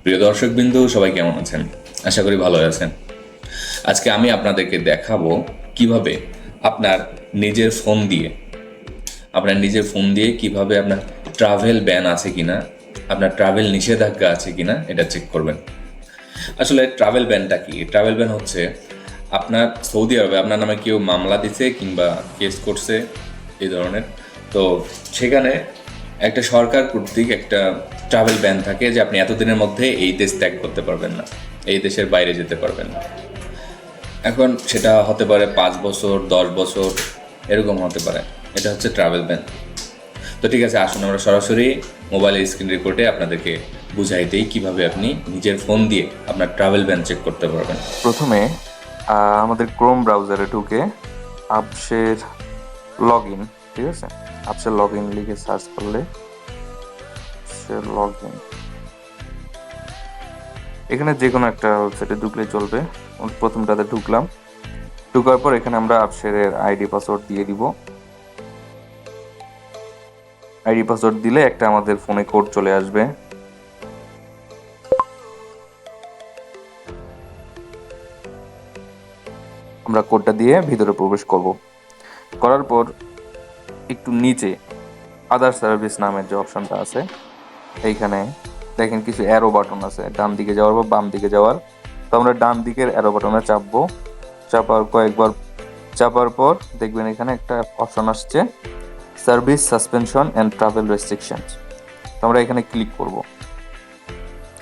প্রিয় দর্শকবৃন্দু, সবাই কেমন আছেন? আশা করি ভালো আছেন। আজকে আমি আপনাদেরকে দেখাবো কিভাবে আপনার নিজের ফোন দিয়ে কিভাবে আপনার ট্রাভেল ব্যান আছে কিনা, আপনার ট্রাভেল নিষেধাজ্ঞা আছে কিনা এটা চেক করবেন। আসলে ট্রাভেল ব্যানটা কি? ট্রাভেল ব্যান হচ্ছে আপনার সৌদি আরবে আপনার নামে কেউ মামলা দিছে কিংবা কেস করছে এই ধরনের, তো সেখানে একটা সরকার কর্তৃক একটা ট্রাভেল ব্যান থাকে যে আপনি এতদিনের মধ্যে এই দেশ ত্যাগ করতে পারবেন না, এই দেশের বাইরে যেতে পারবেন না। এখন সেটা হতে পারে 5 বছর, 10 বছর, এরকম হতে পারে। এটা হচ্ছে ট্রাভেল ব্যান। তো ঠিক আছে, আসুন আমরা সরাসরি মোবাইলের স্ক্রিন রেকর্ডে আপনাদেরকে বুঝাই দিই কীভাবে আপনি নিজের ফোন দিয়ে আপনার ট্রাভেল ব্যান চেক করতে পারবেন। প্রথমে আমাদের ক্রোম ব্রাউজারে ঢুকে আপসের লগ ইন, ঠিক আছে, আপসের লগ ইন লিখে সার্চ করলে লগ ইন, এখানে যে কোনো একটা ওয়েবসাইটে ঢুকলে চলবে। প্রথমটাতে ঢুকলাম, ঢুকার পর এখানে আমরা আপসের আইডি পাসওয়ার্ড দিয়ে দিব। আইডি পাসওয়ার্ড দিলে একটা আমাদের ফোনে কোড চলে আসবে। আমরা কোডটা দিয়ে ভিতরে প্রবেশ করব। করার পর একটু নিচে আদার সার্ভিস নামের যে অপশনটা আছে, এইখানে দেখেন কিছু অ্যারো বাটন আছে, ডান দিকে যাওয়ার বা বাম দিকে যাওয়ার। তো আমরা ডান দিকের অ্যারো বাটনে চাপবো। কয়েকবার চাপার পর দেখবেন এখানে একটা অপশন আসছে service suspension and travel restrictions. তো আমরা এখানে ক্লিক করব।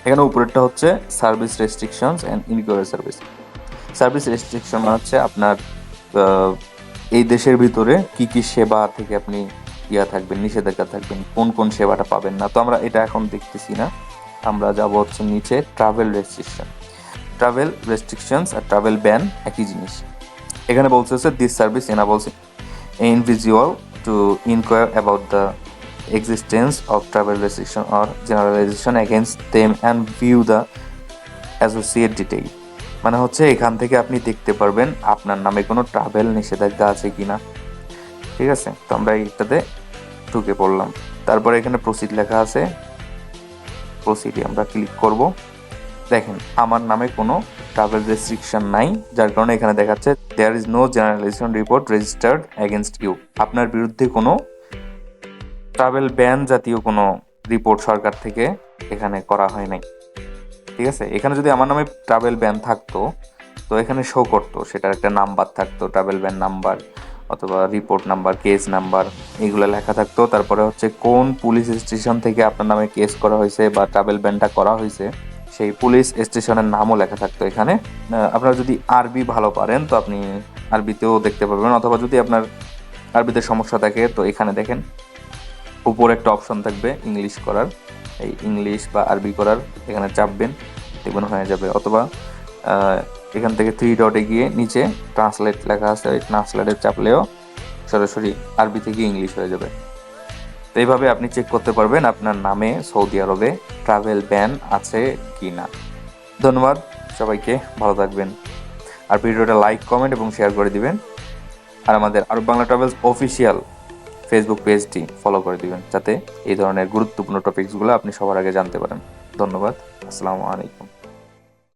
এখানে উপরেরটা হচ্ছে service restrictions and inquiry service. Service restriction হচ্ছে আপনার এই দেশের ভিতরে কি কি সেবা থেকে আপনি থাকবেন, নিষেধাজ্ঞা থাকবেন, কোন কোন সেবাটা পাবেন না। তো আমরা এটা এখন দেখতেছি না, আমরা যাব হচ্ছে নিচে ট্রাভেল রেস্ট্রিকশন। ট্রাভেল রেস্ট্রিকশনস আর ট্রাভেল ব্যান একই জিনিস। এখানে বলছে this service এনাবলস individual two inquire about the existence of travel restriction or generalisation against them and view the associate detail. মানে হচ্ছে এখান থেকে আপনি দেখতে পারবেন আপনার নামে কোনো ট্রাভেল নিষেধাজ্ঞা আছে কিনা। ঠিক আছে, তো আমরা এইটাতে ঢুকে পড়লাম। তারপরে এখানে প্রসিড লেখা আছে, প্রসিডে আমরা ক্লিক করব। দেখেন আমার নামে কোনো ট্রাভেল রেস্ট্রিকশন নাই, যার কারণে এখানে দেখাচ্ছে there is no generalization report registered against you. আপনার বিরুদ্ধে কোনো ট্রাভেল ব্যান জাতীয় কোনো রিপোর্ট সরকার থেকে এখানে করা হয় নাই। ঠিক আছে, এখানে যদি আমার নামে ট্রাভেল ব্যান থাকতো তো এখানে শো করতো, সেটার একটা নাম্বার থাকতো, ট্রাভেল ব্যান নাম্বার অথবা রিপোর্ট নাম্বার, কেস নাম্বার, এগুলো লেখা থাকতো। তারপরে হচ্ছে কোন পুলিশ স্টেশন থেকে আপনার নামে কেস করা হয়েছে বা ট্রাভেল ব্যানটা করা হয়েছে সেই পুলিশ স্টেশনের নামও লেখা থাকতো এখানে। আপনারা যদি আরবি ভালো পারেন তো আপনি আরবিতেও দেখতে পাবেন, অথবা যদি আপনার আরবিতে সমস্যা থাকে তো এখানে দেখেন উপরে একটা অপশন থাকবে ইংলিশ করার, এই ইংলিশ বা আরবি করার, এখানে চাপবেন, দেখবেন হয়ে যাবে। অথবা এখান থেকে 3 ডটে গিয়ে নিচে ট্রান্সলেট লেখা আছে, ওই ট্রান্সলেটে চাপলেও সরাসরি আরবি থেকে ইংলিশ হয়ে যাবে। তো এইভাবে আপনি চেক করতে পারবেন আপনার নামে সৌদি আরবে ট্রাভেল ব্যান আছে কি না। ধন্যবাদ সবাইকে, ভালো থাকবেন। আর ভিডিওটা লাইক, কমেন্ট এবং শেয়ার করে দিবেন। আর আমাদের আরব বাংলা ট্রাভেলস অফিসিয়াল ফেসবুক পেজটি ফলো করে দিবেন, যাতে এই ধরনের গুরুত্বপূর্ণ টপিকসগুলো আপনি সবার আগে জানতে পারেন। ধন্যবাদ, আসসালামু আলাইকুম।